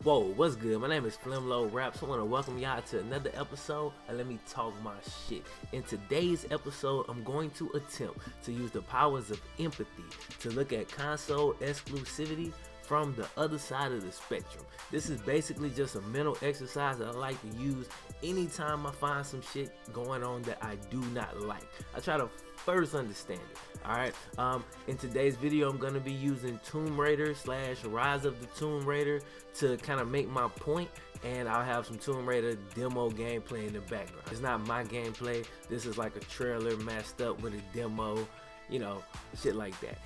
Whoa, what's good? My name is Flimlow Raps. I want to welcome y'all to another episode of Let Me Talk My Shit. In today's episode, I'm going to attempt to use the powers of empathy to look at console exclusivity from the other side of the spectrum. This is basically just a mental exercise that I like to use anytime I find some shit going on that I do not like. I try to first understand it. Alright, in today's video I'm going to be using Tomb Raider / Rise of the Tomb Raider to kind of make my point, and I'll have some Tomb Raider demo gameplay in the background. It's not my gameplay, this is like a trailer mashed up with a demo, you know, shit like that.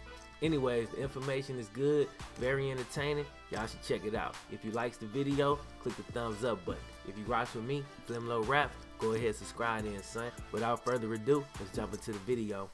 Anyways, the information is good, very entertaining, y'all should check it out. If you likes the video, click the thumbs up button. If you rocks with me, Flimlow Rap, go ahead subscribe then, son. Without further ado, let's jump into the video.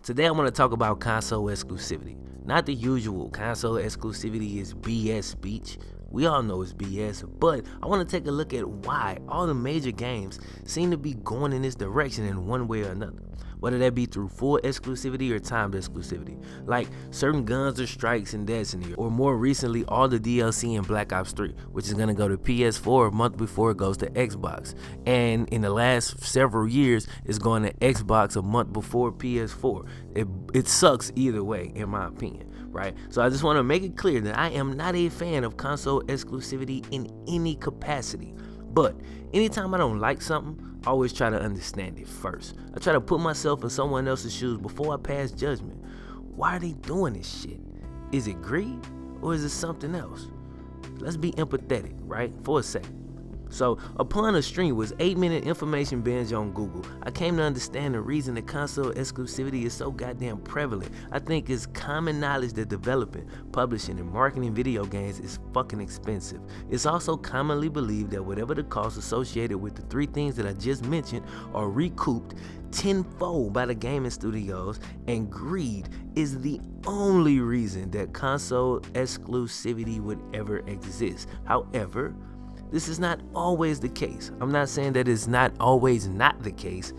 Today I want to talk about console exclusivity. Not the usual console exclusivity is BS speech. We all know it's BS, but I want to take a look at why all the major games seem to be going in this direction in one way or another. Whether that be through full exclusivity or timed exclusivity, like certain Guns or Strikes in Destiny, or more recently all the DLC in Black Ops 3, which is going to go to PS4 a month before it goes to Xbox, and in the last several years it's going to Xbox a month before PS4. It sucks either way, in my opinion, right? So I just want to make it clear that I am not a fan of console exclusivity in any capacity, but anytime I don't like something, I always try to understand it first. I try to put myself in someone else's shoes before I pass judgment. Why are they doing this shit? Is it greed or is it something else? Let's be empathetic, right? For a second. So, upon a strenuous 8-minute information binge on Google, I came to understand the reason that console exclusivity is so goddamn prevalent. I think it's common knowledge that developing, publishing, and marketing video games is fucking expensive. It's also commonly believed that whatever the costs associated with the three things that I just mentioned are recouped tenfold by the gaming studios, and greed is the only reason that console exclusivity would ever exist. However, this is not always the case. I'm not saying that it's not always not the case,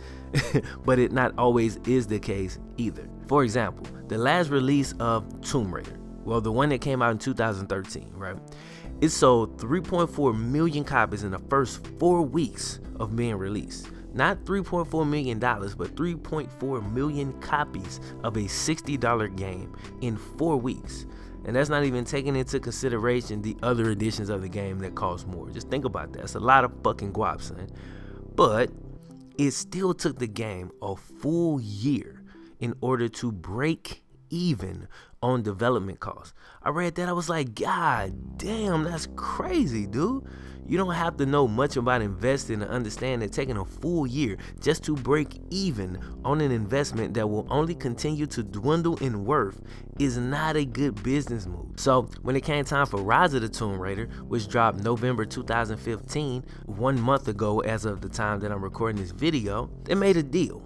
but it not always is the case either. For example, the last release of Tomb Raider, well, the one that came out in 2013, right? It sold 3.4 million copies in the first 4 weeks of being released. Not $3.4 million, but 3.4 million copies of a $60 game in 4 weeks. And that's not even taking into consideration the other editions of the game that cost more. Just think about that. It's a lot of fucking guap, son. But it still took the game a full year in order to break even on development costs. I read that, I was like, God damn, that's crazy, dude. You don't have to know much about investing to understand that taking a full year just to break even on an investment that will only continue to dwindle in worth is not a good business move. So when it came time for Rise of the Tomb Raider, which dropped November 2015, 1 month ago as of the time that I'm recording this video, they made a deal.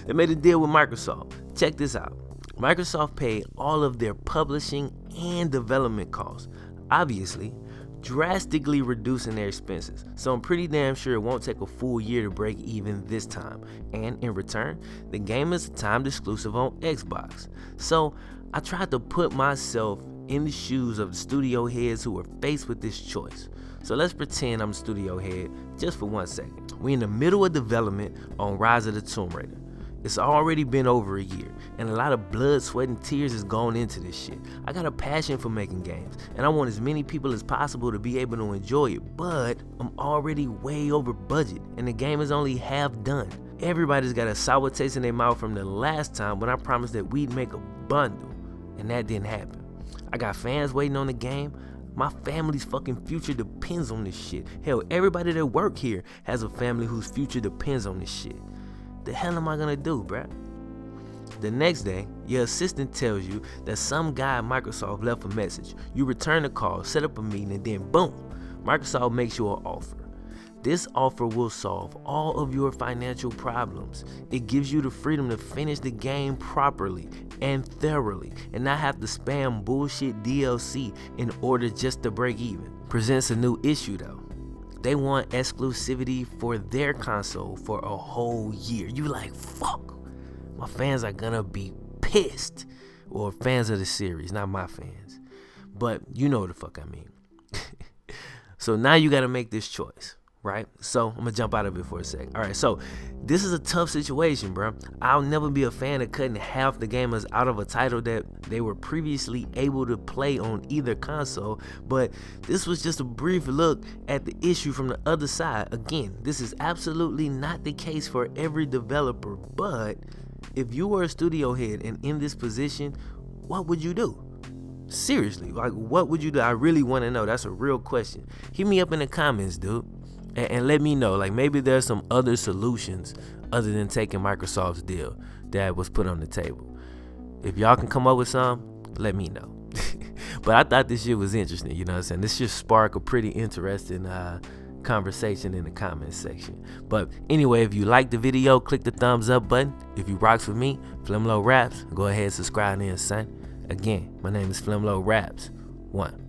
They made a deal with Microsoft. Check this out. Microsoft paid all of their publishing and development costs, obviously drastically reducing their expenses. So I'm pretty damn sure it won't take a full year to break even this time. And in return, the game is a timed exclusive on Xbox. So I tried to put myself in the shoes of the studio heads who were faced with this choice. So let's pretend I'm a studio head just for 1 second. We're in the middle of development on Rise of the Tomb Raider. It's already been over a year, and a lot of blood, sweat, and tears has gone into this shit. I got a passion for making games, and I want as many people as possible to be able to enjoy it, but I'm already way over budget, and the game is only half done. Everybody's got a sour taste in their mouth from the last time when I promised that we'd make a bundle, and that didn't happen. I got fans waiting on the game. My family's fucking future depends on this shit. Hell, everybody that work here has a family whose future depends on this shit. The hell am I gonna do, bruh? The next day, your assistant tells you that some guy at Microsoft left a message. You return the call, set up a meeting, and then boom, Microsoft makes you an offer. This offer will solve all of your financial problems. It gives you the freedom to finish the game properly and thoroughly and not have to spam bullshit DLC in order just to break even. Presents a new issue though. They want exclusivity for their console for a whole year. You like, fuck, my fans are gonna be pissed. Or fans of the series, not my fans. But you know what the fuck I mean. So now you got to make this choice, right? So I'm gonna jump out of it for a sec. All right, so this is a tough situation, bro. I'll never be a fan of cutting half the gamers out of a title that they were previously able to play on either console, but this was just a brief look at the issue from the other side. Again, this is absolutely not the case for every developer, but if you were a studio head and in this position, what would you do? Seriously, like, what would you do? I really want to know. That's a real question. Hit me up in the comments, dude, and let me know. Like, maybe there's some other solutions other than taking Microsoft's deal that was put on the table. If y'all can come up with some, let me know. But I thought this shit was interesting, you know what I'm saying? This just sparked a pretty interesting conversation in the comment section. But anyway, if you like the video, click the thumbs up button. If you rocks with me, Flimlo Raps, go ahead and subscribe in, son. Again, my name is Flimlo Raps 1.